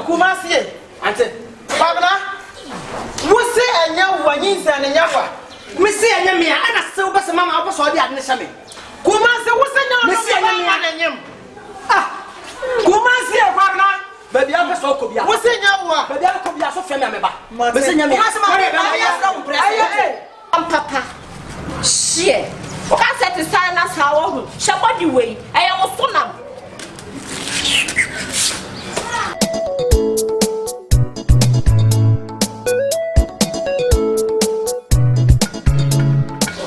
Kumasi. Ante. Babna. Wo say anya wanyin sa na nyawa. Me say anya me ana se wo be se mama wo so de ade ne hye me. Kumasi wo say nya me say anya me ana nyem. Ah. Kumasi e babna. Baby am so ko bia. Wo say nya wo a. Baby am ko bia so fe me ameba. Me say nya me. Kumasi ma be ba ya am papa. Shie. O ka set sign as how wo. Shabodi we. Aya wo so nam.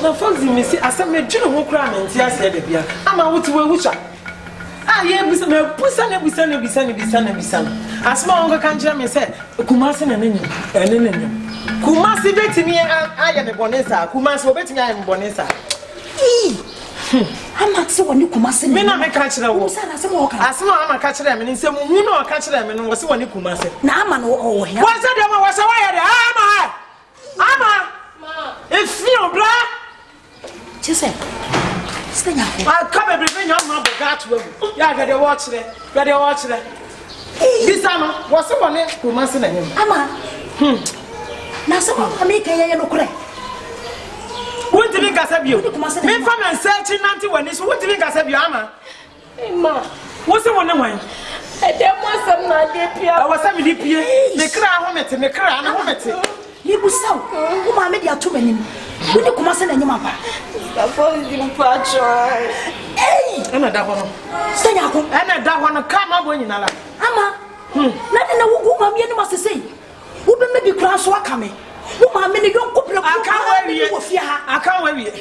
No folks me see asem me dwene ho kra me ntia se de bia ama wote we wucha ah ye bisa me busa na asma onga kan kira me se Kumasi na nanyi ene Kumasi betimi aye me bonesa Kumasi obetimi aye me bonesa ama se woni Kumasi me na me ka kira wo asma ama ka kira me nsem hu na ka kira me no wo se woni Kumasi na ama no wo he wo se de ma wo se wa ye de ama efio bra Chese. Stenya ko. I come every day your mama got to ya get the watch there. Get the watch there. This summer was someone Kumasi na him. Ama. Na so America ye no kure. Won't you think asabio? Me fam and searching nanti when this won't you think asabio ama? Ma. What's the one one? E dem wasam na de pia. I was am de pia. Me kra ho mete, me kra na ho mete. Libu saw. Wo ma me dia to manim. Woni Kumasi na nyima pa. Before you pacho. Hey, ana da hono. Stenya ko. Ana da hono kama bo nyina la. Ama. Na de na wugu ma me ni masesei. Wo be me bi kra so aka me. Wo ma me ni yon ko pla ko. Aka wa wie. Aka wa wie.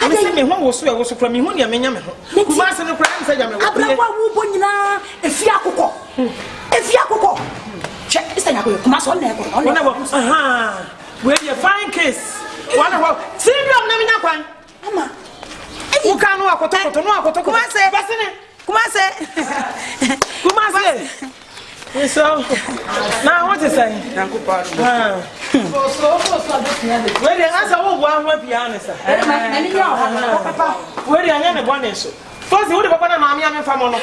Me se me ho wo so e wo so kra me hu ne me nya me ho. Kumasi no kra nsa ja me wo. Abrakwa wo bo nyina efi akokọ. Efi akokọ. Che, Stenya ko Kumasi on na ko. Ona wo. Aha. We be a fine case. One of Sylvia na minya kwan. Ama. Wo kan no akotokoto no akotokoto. Kumasi basene. Kumasi. So now what is saying? Yankupa. So we dey answer wo wa piano sir. Na ni ya papa. We dey anya ne bone so. First wo dey papa na maami am fa mo no.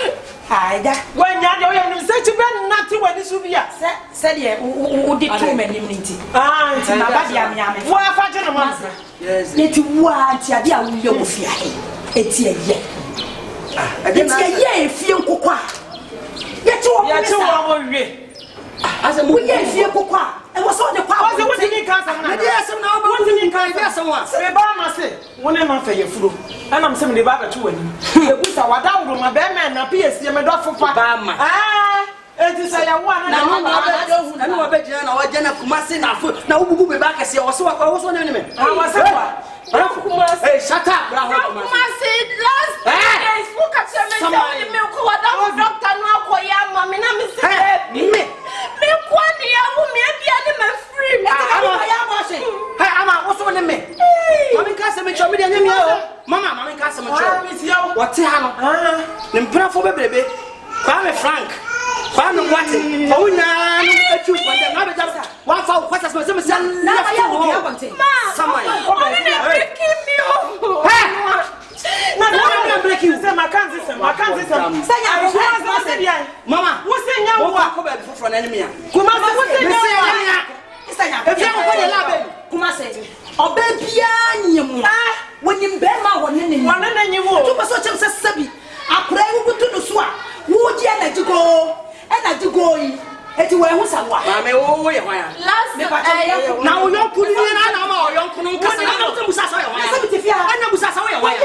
Aida. When ya dey o nim say ti ben nati wani so bia. Said ye wo di to manim nti. Ah, nti na ba dia me. Wo afa je no ma. Yes. Nti wo anti ade a wo ye wo fia he. Eti ye. Eti ye fie nkokwa. Ye ti wo wie. Asa mo ye fie nkokwa. E wo so de kwa. Wo se wo ti ni kan sam na. Na dia sam na wo Wo ti ni kan dia sam wa. Se ba ma se. Wo ne ma fa ye furo. Ana m se me de ba ba tu wani. E busa wada wo ma be me na PS ye me do fofa. Ba ma. Ah. Eti sa ya wo ana Na no na wa be jina na wa jana Kumasi na fo na wo bubu be ba kase wo so ne me. Ah wa se kwa. Kumasi. Hey, shut up, bra. Kumasi last days who can tell me me ko wada wo doctor no akoya ma me na me se me kwani ya wo me bia ne me free me ya mo se. Hey, ama wo so ne me. Mama ka se me cho me de nyame o. Mama ka se me cho. Ah, mi ti ya wo. Wo te ha no. Ah. Ne mpra fo bebrebe. Kwame Frank. Kwame Mwate. O nya no atu kwande na be jaba. Wa fa wo kwata se me se na ya wo ya bonte. Sama. Na na break you. Say my can't say. Say ya. Mama, wo say nya wo ko be foforo na enemy a. Kumasi wo say nya wo. Stenya. E fi ko de la be. Kumasi. Oba bia nyem. Wonim be ma wonne ne. Wonne na nyem wo. To be so chem se sabi. Akura wu butu no so a. Wo ji energy go yi. Eti wo ehu sawa. Mama wo ye hwan ya. last Na wo yon kunu ni na ma wo yon kunu nkasa na no musa so ye hwan ya. Sabi ti fia. Ana musa so ye hwan ya.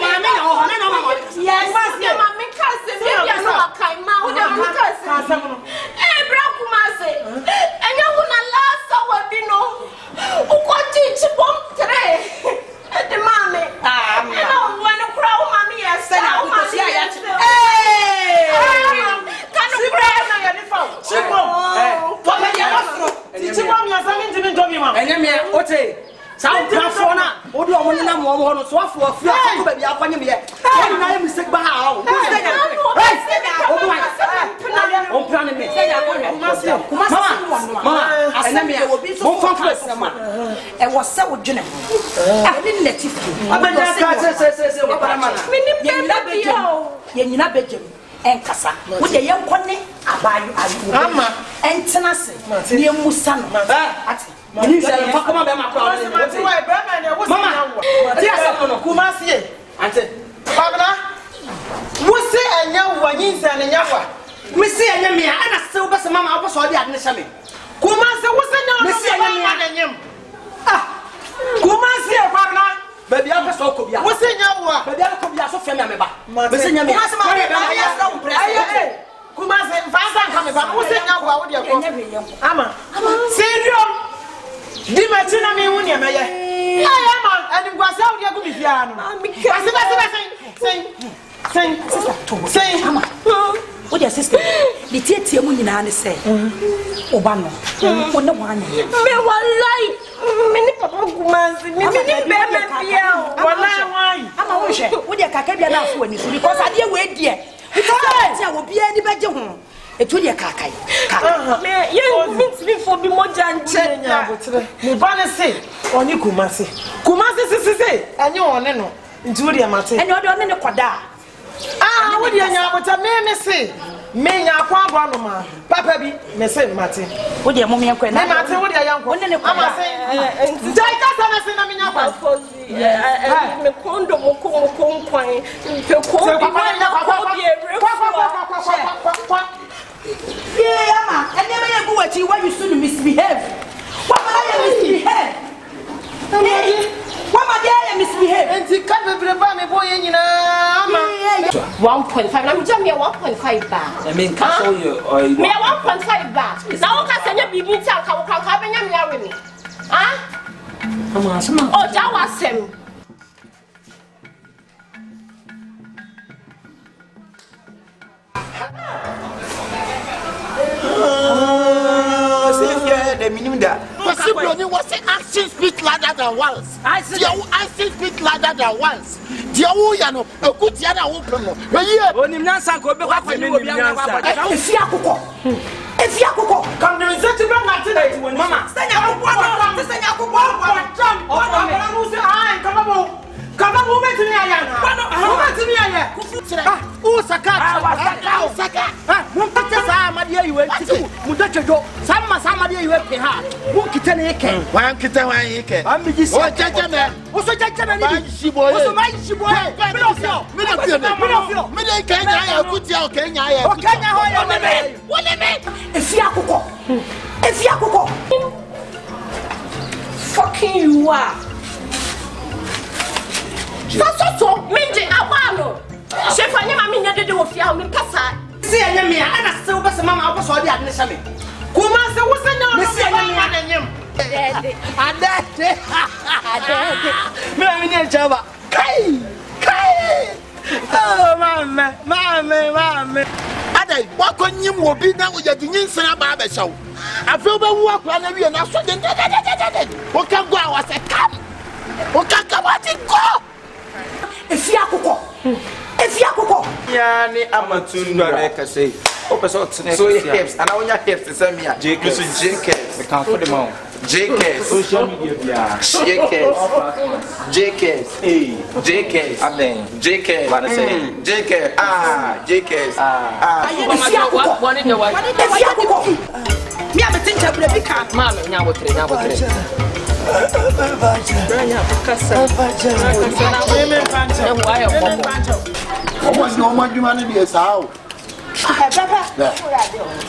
Mama me na wo na na ma. yes ma me kase me bia no akai ma wo na me kase bra Kumasi enya wo na last hour bi no uko teach bomb 3 de mame na wo no kra wo mame yes na wo mame yes kanu kra na ya ni fa. Chibom. Wa me ya afro. Chibom ya sami ntimi ntobi ma. Enya me ote. Sao brafo na wo do omo na mo ho no so afo afia ko ba bia kwanye me ye. Wo na ye mistake ba ha o. On plan me. Mama, enya me mo fa fa ma. E wo se wo dwene. Ani native. Abanya ka se wo para mana. me ni bebe bio Ye nyina bejem. enkasa wo de ye nkone abayu ayu ama entena se ne musa no ati mani sɛ fa kɔma bɛ ma kɔ mama ti asɛ no kumasi e ante babna wo se anya wo nyinsa ne nyawa me se anya me ana se wo bɛ mama wo bɛ ɔde ade ne hyɛ me kumasi wo se nya me se anya me ana nyem kumasi e babna baby a fɛ sɛ ɔkɔ bia wo se nyawa baby a kɔ bia so fɛ me ameba me se nya me kumasi ma be ba ya sa wo press kumasi mfansa nka me ba wo se nyawa wo de ko ama serious di ma tina mi hu ne meye aya ma ani gwasa wo de ko mi fia no sen ama wo de sister di tietie mu nyina ne se wo ba no wo ne wa anya me wallahi me ni papa kumasi me ni bebe bia wallahi wai ama wo hwe wo de kaka bia na afo ani so because ade we die because tia wo bia ni beje ho etu de kakai me ye mint for bi moja nche nya botre mu ba ne se oni kumasi se enye one no nti wo de mate ene ode one ne koda wo de nya botre me se me nya kwa agwa no ma papa bi me se mate wo de mo me nkwa na me mate wo de yanko one ne ama se dai ka sa me se na me nya kwa me kondo mo kwan pe ko bi ma kwa yeah ama ene me go wachi why you should misbehave what ma misbehave what ma misbehave enti ka bebre ba me boye nyina ama 1.5 na me jam 1.5 ba I mean ka so you me 1.5 ba na wo ka sanya bibi tanka wo ka benya me awe me ama sama o ja wasem the minimum that possibly was action speak louder than words. Action speak louder than words. Dia wo ya no ekutia na wo pem no. Me ye onim nyansa ko be kwa kwani obi an kwa kwa efia kokko come the research bra na tell you mama senya kokko Kama mumeti ni aya na. Mumeti ni aya. o saka. mumpete sa amade ayiwe ntiko mudachejo sama amade ayiwe pe ha mu kite ne yeke Wan kita wan yeke. ambiji si O jaja me. o so jaja me ni Ban shiboye. o so man shiboye me no fio Me dey Kenya ya kutia o Kenya ya. o Kenya ho ya wole me efia kokko fucking you are so minje awalo shefanya mami nyade de ofia mi kasa si anya me ana se wo bese mama wo so de ade ne hye me kuma se wo senya me si anya me ana nyem adete me ni chaba kai oh mama Adai wakonyim wo bi na wo ya dinyin ba ba shaw. Afi ba wu akwa na wie na so de. O ka go awa se kam. O ka ka wa ti go. efia kokko ya ni amatun no na ka say o person tene so hips ana onya hips se me a JKs we can for the mouth JKs social media JKs JKs amen JKs what say JKs JKs efia kokko mi abetincha bre bi ka mama nya wotre Branya kasa Almost no more demand be sao.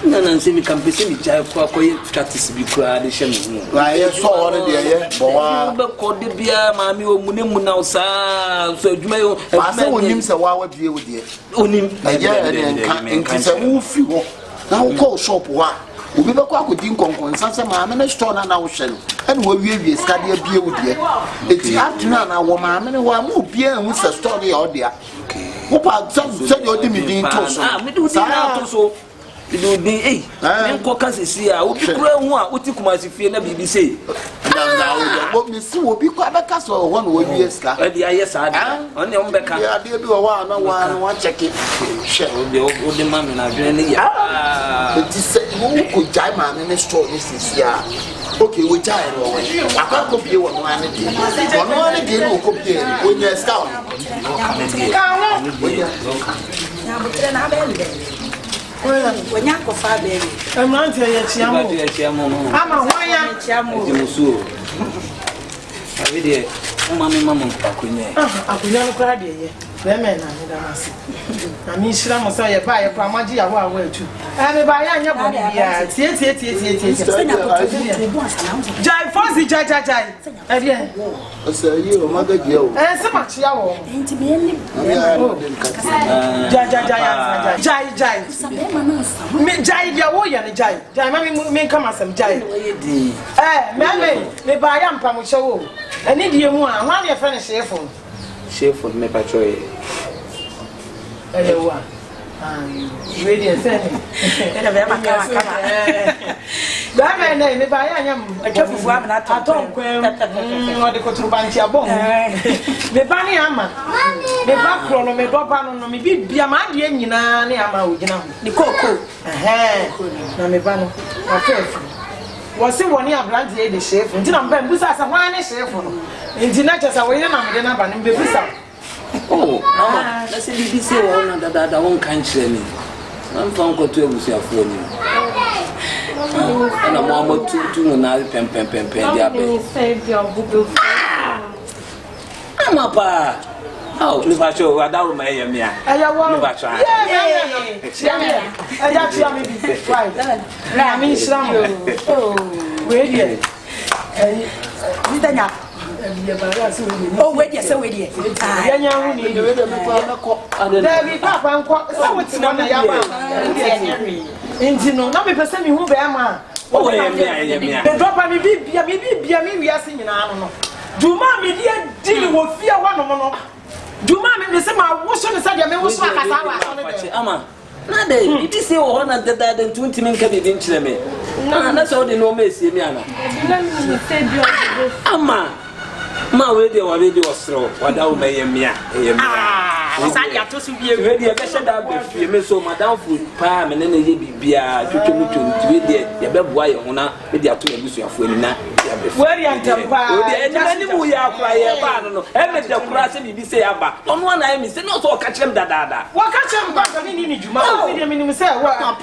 na nsemi kampesi mi chai kwa strategy bi kwa de hye me hu La ye so won de ye bo wa. be ko de bia maami o munemu na usa so adwuma yo Ba se wonim se wa wa bie wo de. onim Na ye nka se wo fi wo. Na wo call shop wa. Obi be kwa akodi nkonkon sanse maame na store na wo hye no. Ene wo wie ska de bie wo de. Eti atuna na wo maame ne wa mu bie hu se store de o de a. Opa se de odi mi din to so. me do din na to so me do din me ko kan sesi a obi kura hu a oti kumasi fie na bibi sei na wo mi si wo bi kwa be ka so ho na wo wie ska. e dia yes ada on ne be ka Ya de bi wo wa na wa check it. Share. o de ma me na dwen ne ya Eti se wo ko jai ma ne store ni sisi a. Okay, we jai ro we. Akwa ko bie wo no ane de. Ono ane de no ko bie. Wo nya ska. ka ho Nyabotre na abele. Wonya ko fa abele. Emrante ye chiamo. Ama wanya Chiamo. Musu. Avide, mama akunye. Akunya no kra de ye. Be me na me da mase. Na mi shira mo so ye ba ye kwa maji ya wo awa atu. Me ba ya anya bo bia. Tie. Jai Fonzi jai. Ebie. Asa yi o maga dia o. Se ma chia wo. Enti be ni. Jai. Me jai dia wo ya ne jai. Jai ma me kama sam jai. Me ba ya mpa mo che wo. Ani die mu a, hwan ye fa ne chef Me patrol. Ewa. Ready and send. Ela be makama. Ba me me ba ya nyam. Achafufu am na aton kwem. O de koturbanti abom. Me ba ne ama. Me ba kro no me do ba no me bibia ma de nyina ne ama ogina ho. Ni koko. Na me ba no. Afefu. Wose woni abrante e de chef. Nti na mba mbusa asa hwan ne chef no. Nti na chesa wo ye na me de na ba ne mbebusa. Oh, mama, let's say this is one that won't cancel me. I'm from Kotu Busiafo. And I'm almost two now, pem. I'm up. Oh, Livacho, I don't know me. I want Oh, wait, yes, so wait. No, not be person who be ama. Oh, yeah. Drop me be we are singing. I don't know. Do mommy deal with fear one of do mommy say my wash on the side. I was Ama. Now they did say 120 men can be in me. No, that's all the no messy me. Ama. Ma radio was throw. What thou may me. Saya to be ready a better that be so madam food palm and then ye be a to be there. The bed wire on a media to use your phone. Where you are, we are crying. Every the class be say about. On one I miss not all catch them that. What catch them back? I mean, you might say, well,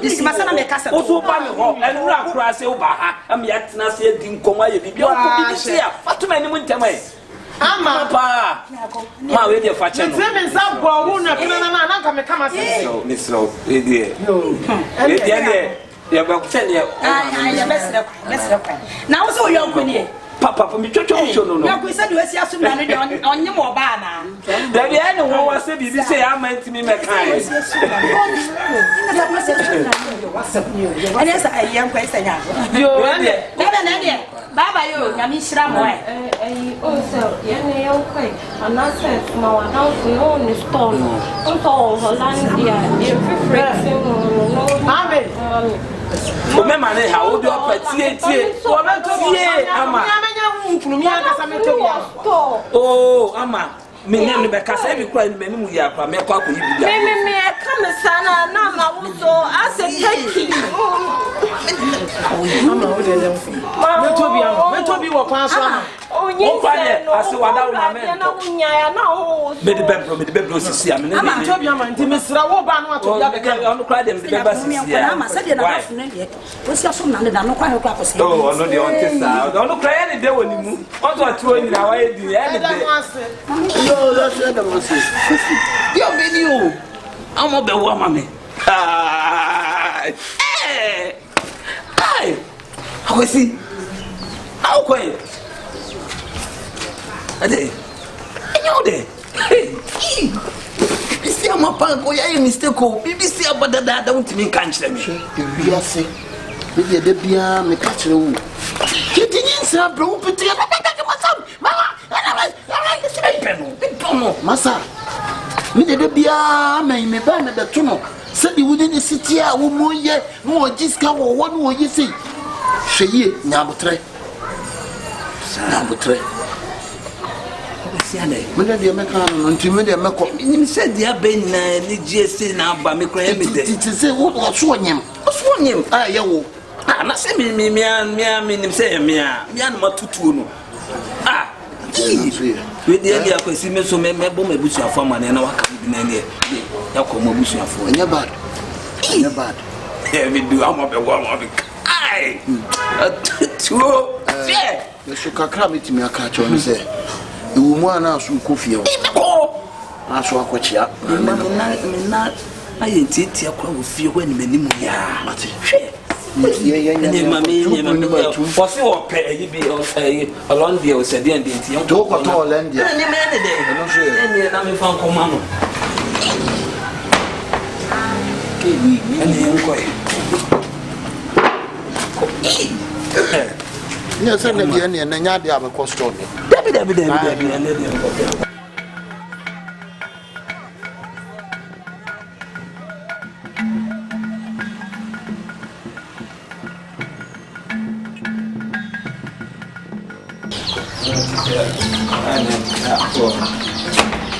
this Masana make us also and rock cross over. I'm yet not saying, come away. What too many winter way. Ama pa ma we dey fa che no me say bo hu na na ka me kama say Miss Row we dey we dey ya ba ku che ne ya best na wo so yo nkuni papa mi twetwe no ya ku say do asi asum na no de onye mo ba na da bi ene wo wa say bibi say ama ntimi me kai ene sa ayam kwa isa nya yo ene na baba yo nyami shira mo oh so yene yo kai anase ma wa na so ni store no Hollandia e refreshing no amen o me mane ha o do apatie o me tie ama oh ama me nem be kasa e bi kura ni me mu ya kwa me kwa ko yi bi ya me come sana na ma wo so ase keki ama o de dem me to bi wo kwa so ama o kwanye ase wada wo na me na unya ya na o me de bebro sisi am na ama to bi ama nti me sra wo ba no ato ya be ka onu kra dem de beba sisi ya ama se de na afu ne de o si asum na na no kwa he kwa ko se oh onu de on tesa onu kra ya ni de woni mu on to atu ni na wa e di ya ni de yo that's the boss yo video amo be wo ama me ai akwesi akwai ade enyo de bisi ama panko ya e mistake o bibisi abadada da untimi kan kire me e wiase me de bia me ka kire wo kitinyi nsa bro petre mama masa me de bia me ba me beto no se di wudi ni city a wo moye no o jiska wo wo no yi sei hweye nyabotre siane me de me ka no ntimi de me ko ni se dia ben na ni GSC na ba me kra me de ti se wo so nyem ah ye wo ah na se mi ni se mi na matutuo no we dey akwesi me so me bo me busu afama na waka bi na ne Yakoma busuafo. Enya bad. Enya bad. We do am be go am be. Ai. Tuo. Yeah. So kakra metimi aka cho no say. Ewu mu ana so kofie wo. Aso akochia. Na aye titia kwa wo fie ho animanim ya. Mate. Ne mami fosi wo pe eyi bi Hollandia o se de nti yo to ko to Hollandia. Ne me ne de. No so ne na me fan ko ma no. Ke wi ne en ko e. Ne se ne bi ne na nya de abekọ store. Dabi ne de ko.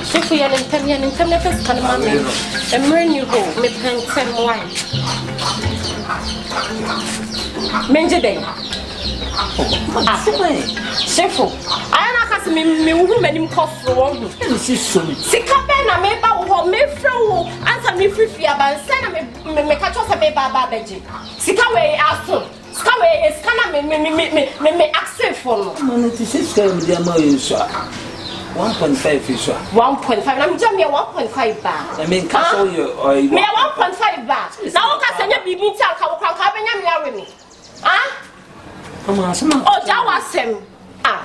Shefu ya nintam na fes kan mami. Emrenyu go me pentem wine. Menje dey. Shefu, ayana kasi me wu manim kofro wo hu. Si so mi. Sika be na me ba wo me frɛ wo ansa me fifi abanse na me ka cho se be ba beje. Sika we aso. Sika we sika na me accept for no. Man it is scam dia ma yinso. 1.5 is 1.5. Na me jam 1.5 ba. I mean castle you or me 1.5 ba. Na wo ka sanya bibi nti anka wo kwanka benya me awe me. Ah? Mama sama. Oh, that was him. Ah.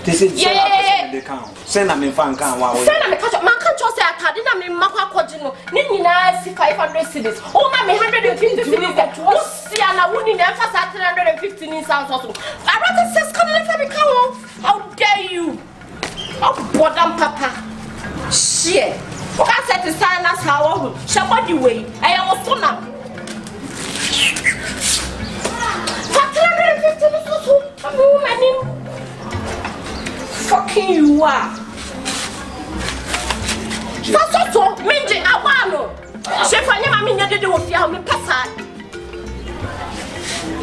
This is the count. Send me fan kan wa we. Send me catch man can just say card na me makwa kwaji no. Ni nyina si 500 cedis. Oh ma me 150 cedis that was see na woni na emphasize 350 in sound so. I rather says come let me come. How dare you? Oh, bodam papa. Shit. Ka set the sign as how shabody way. I am so now. 350 so woman. Fucking you are. Fasoto menje awano. Shefa nyama minya dede wo fia me pasa.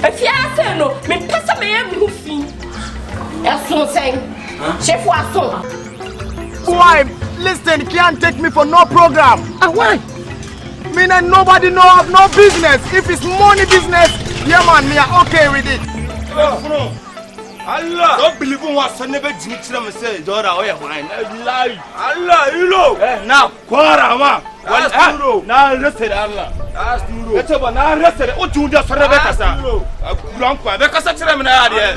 Afia se no me pasa me yam hu fi. Eso sen. Shefu aso. Why? Listen, can't take me for no program. Why? Me and nobody know of no business. If it's money business, yeah man, me are okay with it. Allah, don't believe in what son never did to say, Dora, oh, wine. Allah, you know. Now, Quarama. Now, listen, Allah. That's true. That's about now, listen. What you just for Rebecca? Blanca, because I tell him now, yeah.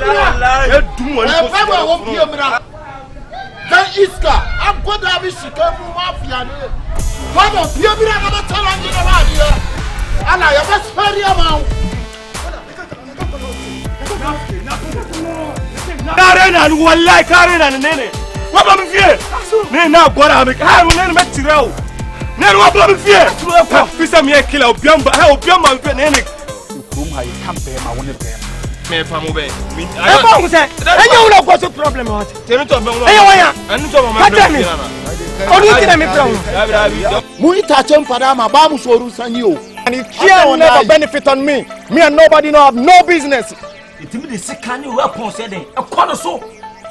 Then Iska, I'm going to have a chicken mafia. One of you, I'm not telling you about here. And I am a very amount. Karena ni wallahi karena ni nene waba mfie ne na agora ameka ha nene metirao nene waba mfie fisa me kila obiamba ha obiamba mfie nene Kum ha kampe ma woni be me fa mo be e ba hu se enye wona go so problem what tenu to be mo enye wanya anu to mo ma be onu ti na me plan Mu ita chempada ma ba mu soru sanyi o and it can never benefit on me and nobody know have no business. Itimi de sikani we pon se den e kono so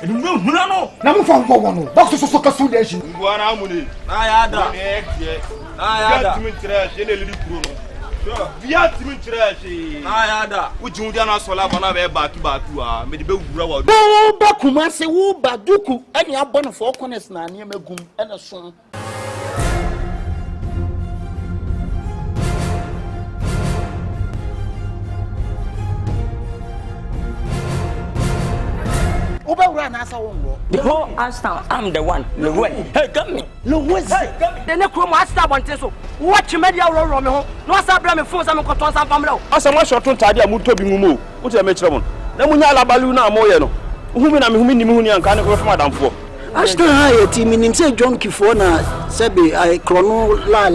e dum huna no Na mu fa ngbo wono box so kasu de shi ngwana amune na ya da na ya da timi trash ene lili kuro no so via timi trash na ya da ujun dia na sola bana be back a me de be wura wa bo ba kuma se wo ba duku ene abon for corners na ane magum ene so The whole Aston, I'm the one. Hey, come me. The next room, I start one so. Watch media roll me home. No, I saw me phone, some control some family. Asa ma shotun tade amuto bi mumo. What you make them? Na munya labalu na moye no. Hu mi na me hu mi ni hu ni anka ne ko fa madamfo. Aston high team nim say John Kifo na sebe I chrono la.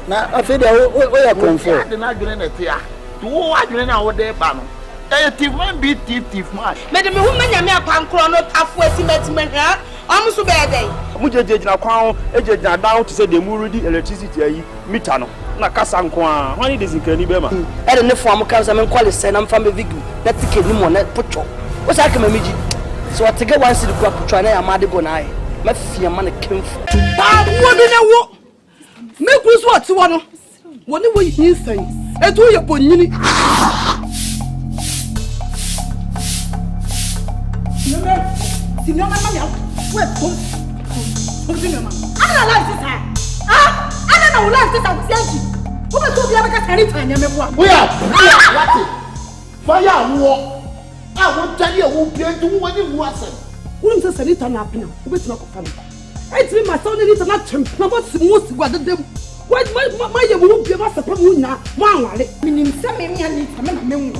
Na afede o ya comfort. na adwene na tia. To adwene na wo de ba no. Thief man be thief man. Me de me hu manya me akwankro no afo asimetime ha. Amso be dey. Mu jeje jina kwan ejeje down to say the mu ready electricity ayi meter no. Na kasa nko a. Wani de zinkani be ma. E de ne fo am kan say me kwale say na mfa me vigu. Na ticket ni mo na pocho. Wo say ka mamiji. So I take one city kwa pocho na ya made go na ai. Ma fie ma na kemfu. Ba wo bi na wo me gu so ati wo no woni wo yin san eto ye bonyini Sino mama ya we kom sino mama ana la sisa ana na wala sisa usianji wo be to bia be ka tani tanya me boa oya wati fire wo wo tani wo bia ntu wo ni mu asen wo nse sanita na apena wo be tina ko fa me enti ma so ni tana twempna bo simu sigwa dedem ma ye wo bia ma sepa mu nya mo anware minim se me me ani ta me na me wu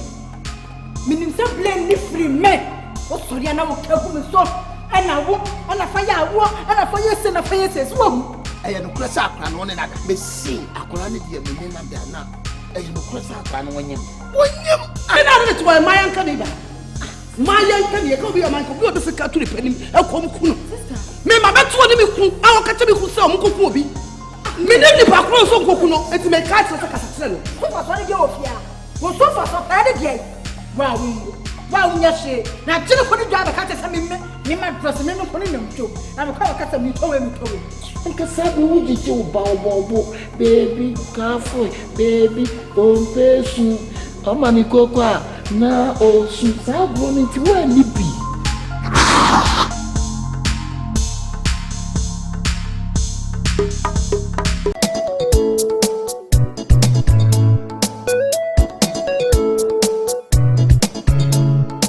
minim se blame ni free me o sorry na wo kagu me so ana wo ana fire se na fire se so eye no kura sa akra no ne na me si akra ne dia me na da na eye no kura sa akra no wonyem ana na to my yanka ne ba my yanka ne ko bi o man ko bi o be se ka to panim e ko mu kunu me ma beto ne me ku a o ka te me ku se o mu koku obi me ne ni pa kro so koku no enti me ka se ka se no ko fa so ne ge ofia wo so fa so pa de ge wa unya she na tini ko ni dwa ba ka te se me ma dress me no ko ni namto na me ka ka se mi towe nka sabu wuji ti o ba obo baby kafo baby pompesu o ma ni koko na o su sabu ni ti wa ni bi